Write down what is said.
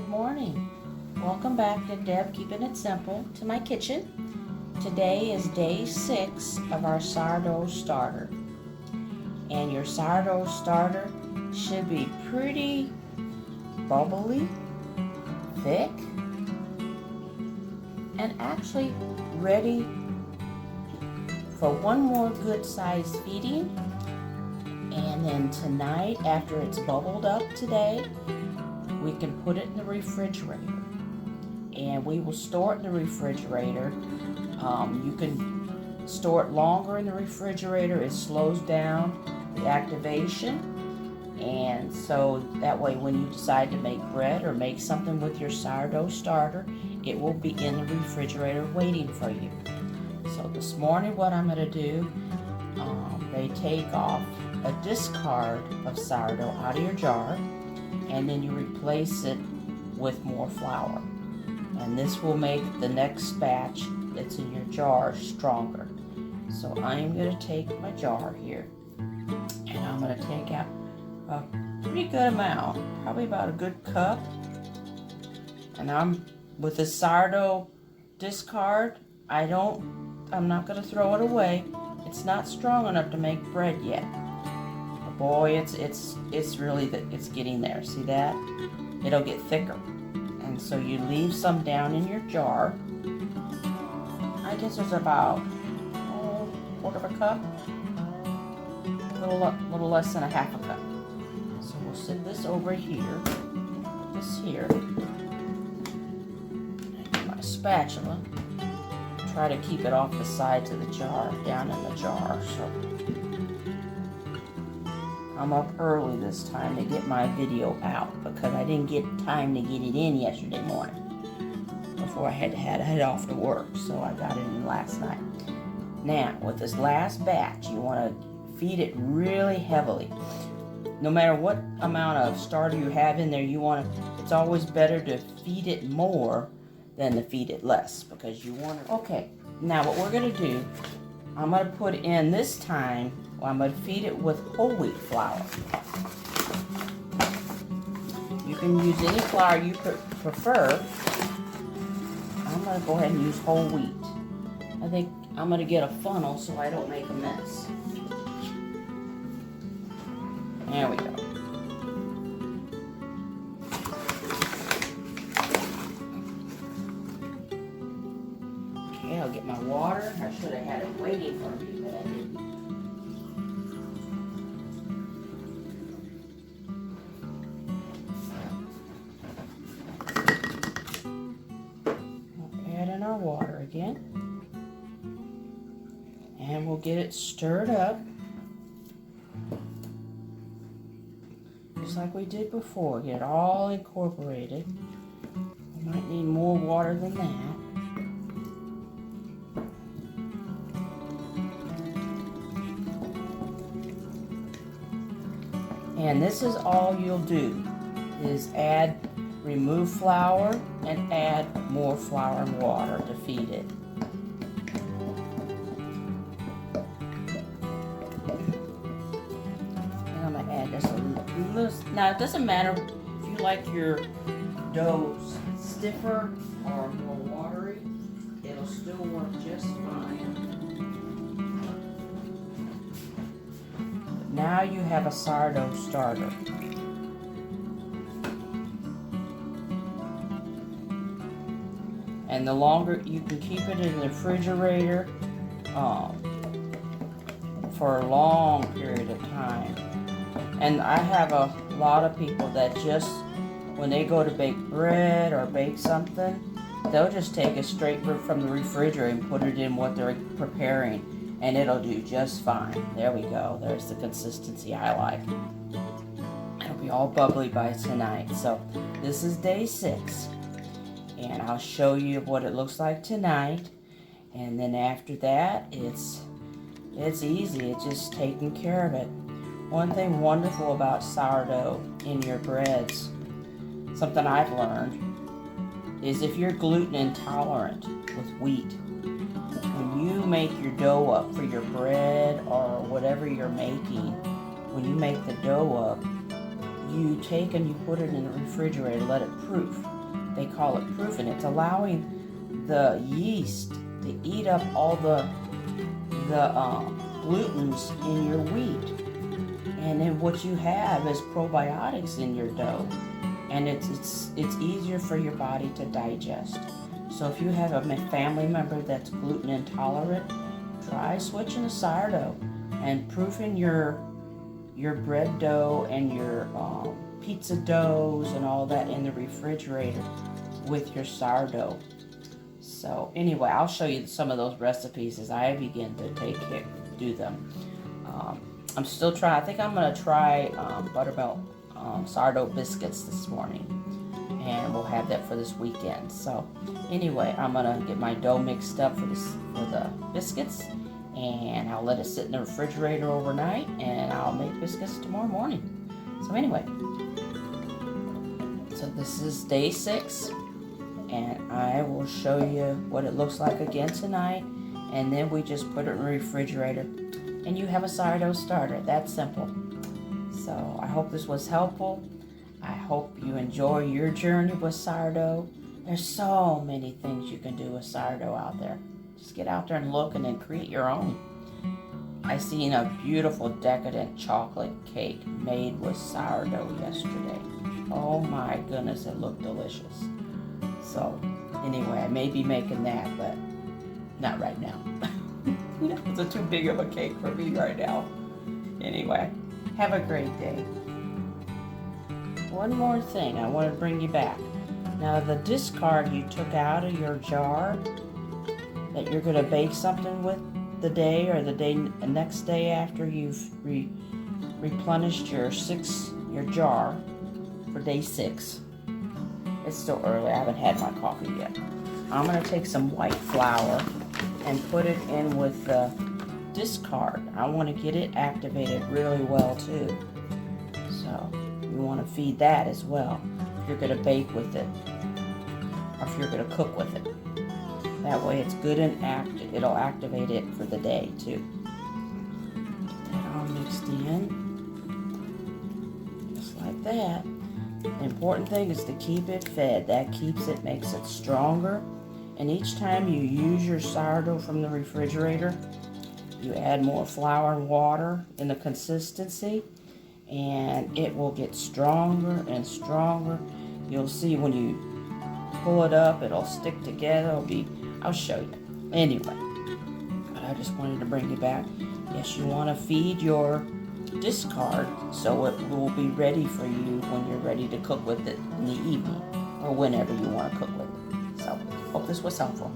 Good morning. Welcome back to Deb Keeping It Simple to my kitchen. Today is day 6 of our sourdough starter. And your sourdough starter should be pretty bubbly, thick, and actually ready for one more good sized feeding. And then tonight, after it's bubbled up today, we can put it in the refrigerator. And we will store it in the refrigerator. You can store it longer in the refrigerator. It slows down the activation. And so that way when you decide to make bread or make something with your sourdough starter, it will be in the refrigerator waiting for you. So this morning what I'm going to do, they take off a discard of sourdough out of your jar, and then you replace it with more flour. And this will make the next batch that's in your jar stronger. So I'm going to take my jar here, and I'm going to take out a pretty good amount, probably about a good cup. And I'm with the sourdough discard, I'm not going to throw it away. It's not strong enough to make bread yet. But boy, it's really it's getting there. See that? It'll get thicker. And so you leave some down in your jar. I guess there's about quarter of a cup, a little less than a half a cup. So we'll set this over here. Put this here. And get my spatula. Try to keep it off the sides of the jar, down in the jar. So I'm up early this time to get my video out because I didn't get time to get it in yesterday morning before I had to head off to work. So I got it in last night. Now, with this last batch, you want to feed it really heavily. No matter what amount of starter you have in there, it's always better to feed it more than to feed it less, because you want to. Okay, now what we're going to do, I'm going to put in this time, I'm going to feed it with whole wheat flour. You can use any flour you prefer. I'm going to go ahead and use whole wheat. I think I'm going to get a funnel so I don't make a mess. There we go. Okay, I'll get my water. I should have had it waiting for me, but I didn't. We'll add in our water again. And we'll get it stirred up. Just like we did before. Get it all incorporated. We might need more water than that. And this is all you'll do, is remove flour and add more flour and water to feed it. And I'm going to add just a little. Now it doesn't matter if you like your dough stiffer or more watery, it'll still work just fine. Now you have a sourdough starter. And the longer you can keep it in the refrigerator for a long period of time. And I have a lot of people that just, when they go to bake bread or bake something, they'll just take it straight from the refrigerator and put it in what they're preparing. And it'll do just fine. There we go. There's the consistency I like. It'll be all bubbly by tonight. So this is day 6. And I'll show you what it looks like tonight. And then after that, it's easy. It's just taking care of it. One thing wonderful about sourdough in your breads, something I've learned, is if you're gluten intolerant with wheat, when you make your dough up for your bread or whatever you're making, when you make the dough up, you take and you put it in the refrigerator, let it proof. They call it proofing. It's allowing the yeast to eat up all the glutens in your wheat. And then what you have is probiotics in your dough. And it's easier for your body to digest. So if you have a family member that's gluten intolerant, try switching to sourdough and proofing your bread dough and your pizza doughs and all that in the refrigerator with your sourdough. So anyway, I'll show you some of those recipes as I begin to do them. I'm still trying. I think I'm going to try buttermilk sourdough biscuits this morning, and we'll have that for this weekend. So anyway, I'm going to get my dough mixed up for the biscuits, and I'll let it sit in the refrigerator overnight, and I'll make biscuits tomorrow morning. So anyway, so this is day 6, and I will show you what it looks like again tonight, and then we just put it in the refrigerator, and you have a sourdough starter. That's simple. So I hope this was helpful. I hope you enjoy your journey with sourdough. There's so many things you can do with sourdough out there. Just get out there and look and then create your own. I seen a beautiful decadent chocolate cake made with sourdough yesterday. Oh my goodness, it looked delicious. So anyway, I may be making that, but not right now. It's too big of a cake for me right now. Anyway, have a great day. One more thing I want to bring you back. Now the discard you took out of your jar that you're going to bake something with the day or the next day after you've replenished your jar for day 6. It's still early. I haven't had my coffee yet. I'm going to take some white flour and put it in with the discard. I want to get it activated really well too. So you want to feed that as well if you're going to bake with it or if you're going to cook with it. That way it's good and active. It'll activate it for the day too. Get that all mixed in. Just like that. The important thing is to keep it fed. That makes it stronger. And each time you use your sourdough from the refrigerator, you add more flour and water in the consistency, and it will get stronger and stronger. You'll see when you pull it up, it'll stick together. I'll show you. Anyway, but I just wanted to bring you back. Yes, you want to feed your discard so it will be ready for you when you're ready to cook with it in the evening or whenever you want to cook with it. So, hope this was helpful.